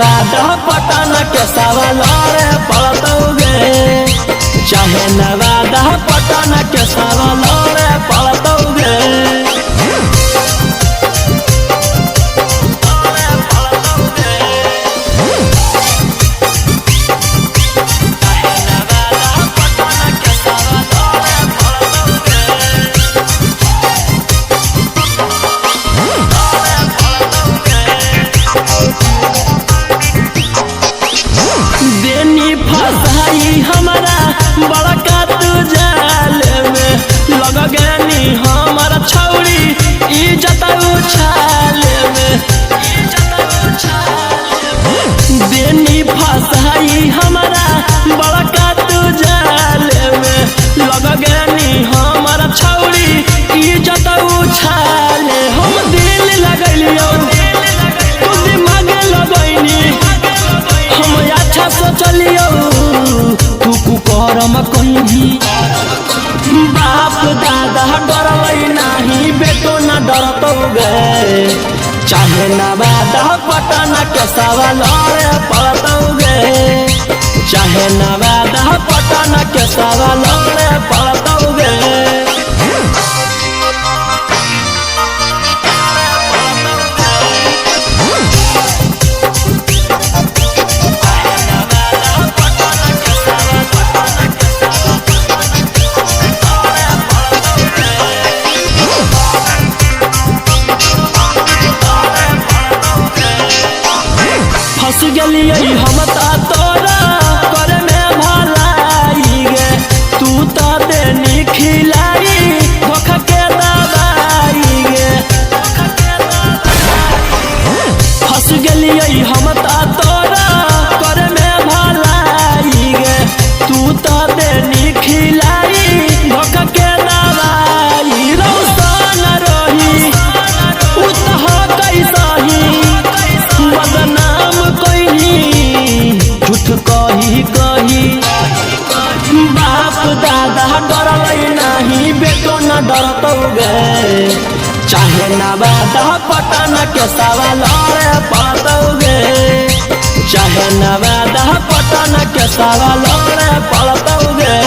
नवादा पटन के सवाल पड़तौगे, चाहे नवादा पटन के सवाल पड़तौगे। हमारा बड़का तू जाल में लग गनी हमारा छौड़ी इज्जत उछाल में देनी फसाई हमारा बड़का तू जाल में लग गनी हमारा छौड़ी इज्जत उछाल। हम दिल लगलियो तू दिमाग लगैनी हम अच्छा सोचलियो करम कहीं बाप दादा डरलै नहीं बेटो न डरतौगे, चाहे नवादा पटन के सवाल पड़तौगे, चाहे नवादा पटन के सवाल पड़तौगे। फंस गलिए हम तोरा करे में भलाई गे, तू तो देनी खिलाई धोखा के दवाई गे। फंस गलिए हम तोरा करे में भलाई गे, तू तो देनी खिलाई धोखा के दवाई। रौशन रही उतह कैसही बदनाम झूठ कही कही बाप दादा डरलै नहीं बेटो न डरतौगे, चाहे नवादा पटन के सवाल पड़तौगे, चाहे नवादा पटन के सवाल पड़तौगे।